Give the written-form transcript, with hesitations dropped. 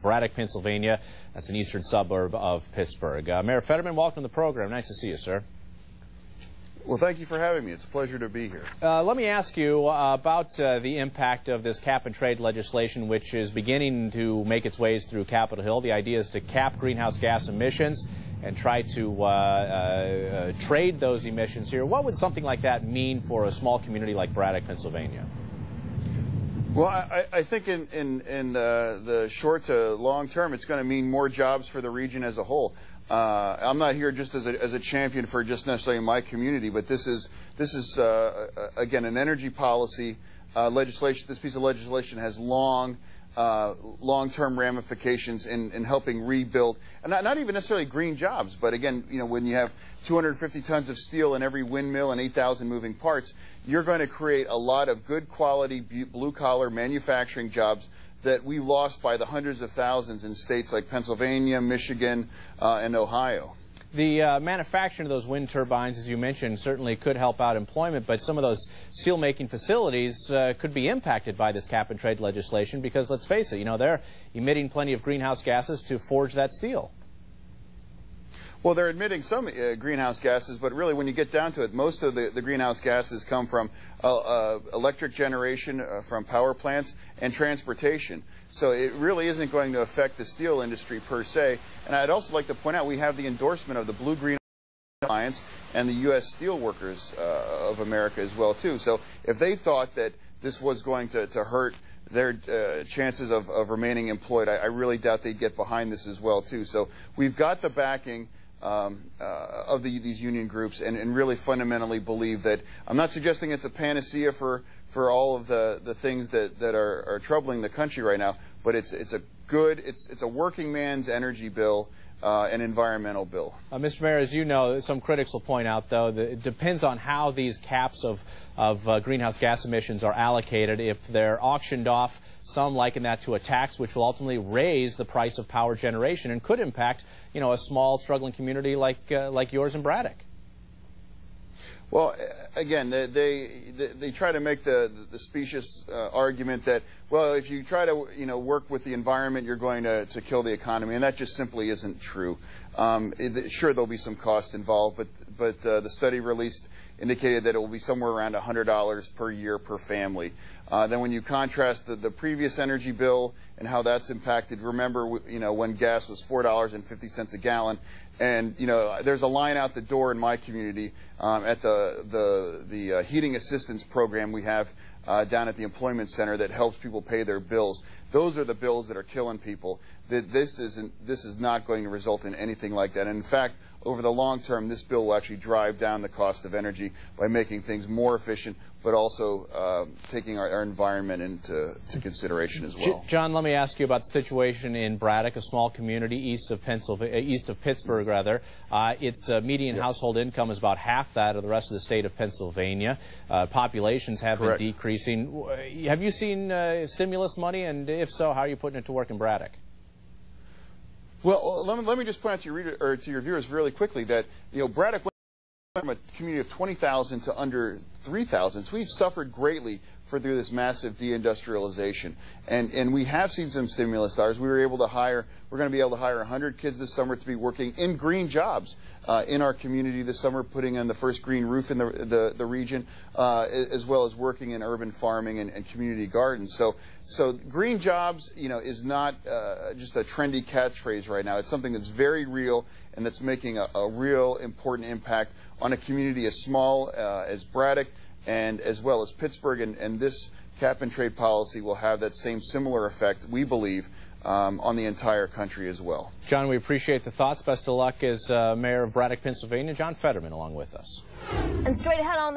Braddock, Pennsylvania. That's an eastern suburb of Pittsburgh. Mayor Fetterman, welcome to the program. Nice to see you, sir. Well, thank you for having me. It's a pleasure to be here. Let me ask you about the impact of this cap-and-trade legislation, which is beginning to make its ways through Capitol Hill. The idea is to cap greenhouse gas emissions and try to trade those emissions here. What would something like that mean for a small community like Braddock, Pennsylvania? Well, I think in the short to long term, it's going to mean more jobs for the region as a whole. I'm not here just as a champion for just necessarily my community, but this is again an energy policy legislation. This piece of legislation has long-term ramifications in helping rebuild, and not even necessarily green jobs, but again, you know, when you have 250 tons of steel in every windmill and 8,000 moving parts, you're going to create a lot of good quality blue-collar manufacturing jobs that we lost by the hundreds of thousands in states like Pennsylvania, Michigan, and Ohio. The manufacturing of those wind turbines, as you mentioned, certainly could help out employment, but some of those steel-making facilities could be impacted by this cap-and-trade legislation because, let's face it, you know, they're emitting plenty of greenhouse gases to forge that steel. Well, they're emitting some greenhouse gases, but really when you get down to it, most of the greenhouse gases come from electric generation, from power plants, and transportation. So it really isn't going to affect the steel industry per se. And I'd also like to point out we have the endorsement of the Blue-Green Alliance and the U.S. Steelworkers of America as well, too. So if they thought that this was going to hurt their chances of remaining employed, I really doubt they'd get behind this as well, too. So we've got the backing of these union groups and really fundamentally believe that I'm not suggesting it's a panacea for all of the things that are troubling the country right now, but it's a working man's energy bill, an environmental bill. Mr. Mayor, as you know, some critics will point out, though, that it depends on how these caps of greenhouse gas emissions are allocated. If they're auctioned off, some liken that to a tax, which will ultimately raise the price of power generation and could impact, you know, a small, struggling community like yours in Braddock. Well, again, they try to make the specious argument that, well, if you try to, you know, work with the environment, you're going to kill the economy, and that just simply isn't true. Sure, there'll be some costs involved, but the study released indicated that it will be somewhere around $100 per year per family. Then when you contrast the previous energy bill and how that's impacted, remember, you know, when gas was $4.50 a gallon, and you know, there's a line out the door in my community at the heating assistance program we have down at the employment center that helps people pay their bills. Those are the bills that are killing people. This is not going to result in anything like that. And in fact, over the long term, this bill will actually drive down the cost of energy by making things more efficient, but also taking our environment into consideration as well. John, let me ask you about the situation in Braddock, a small community east of Pittsburgh, rather. Its median household income is about half that of the rest of the state of Pennsylvania. Populations have been decreasing. Have you seen stimulus money, and if so, how are you putting it to work in Braddock? Well, let me just point out to your viewers really quickly that, you know, Braddock went from a community of 20,000 to under 3,000. So we've suffered greatly through this massive deindustrialization. And we have seen some stimulus dollars. We're going to be able to hire 100 kids this summer to be working in green jobs in our community this summer, putting in the first green roof in the region, as well as working in urban farming and community gardens. So green jobs, you know, is not just a trendy catchphrase right now. It's something that's very real and that's making a real important impact on a community as small as Braddock and as well as Pittsburgh, and this cap-and-trade policy will have that same similar effect, we believe, on the entire country as well. John, we appreciate the thoughts. Best of luck as Mayor of Braddock, Pennsylvania. John Fetterman along with us. And straight ahead on the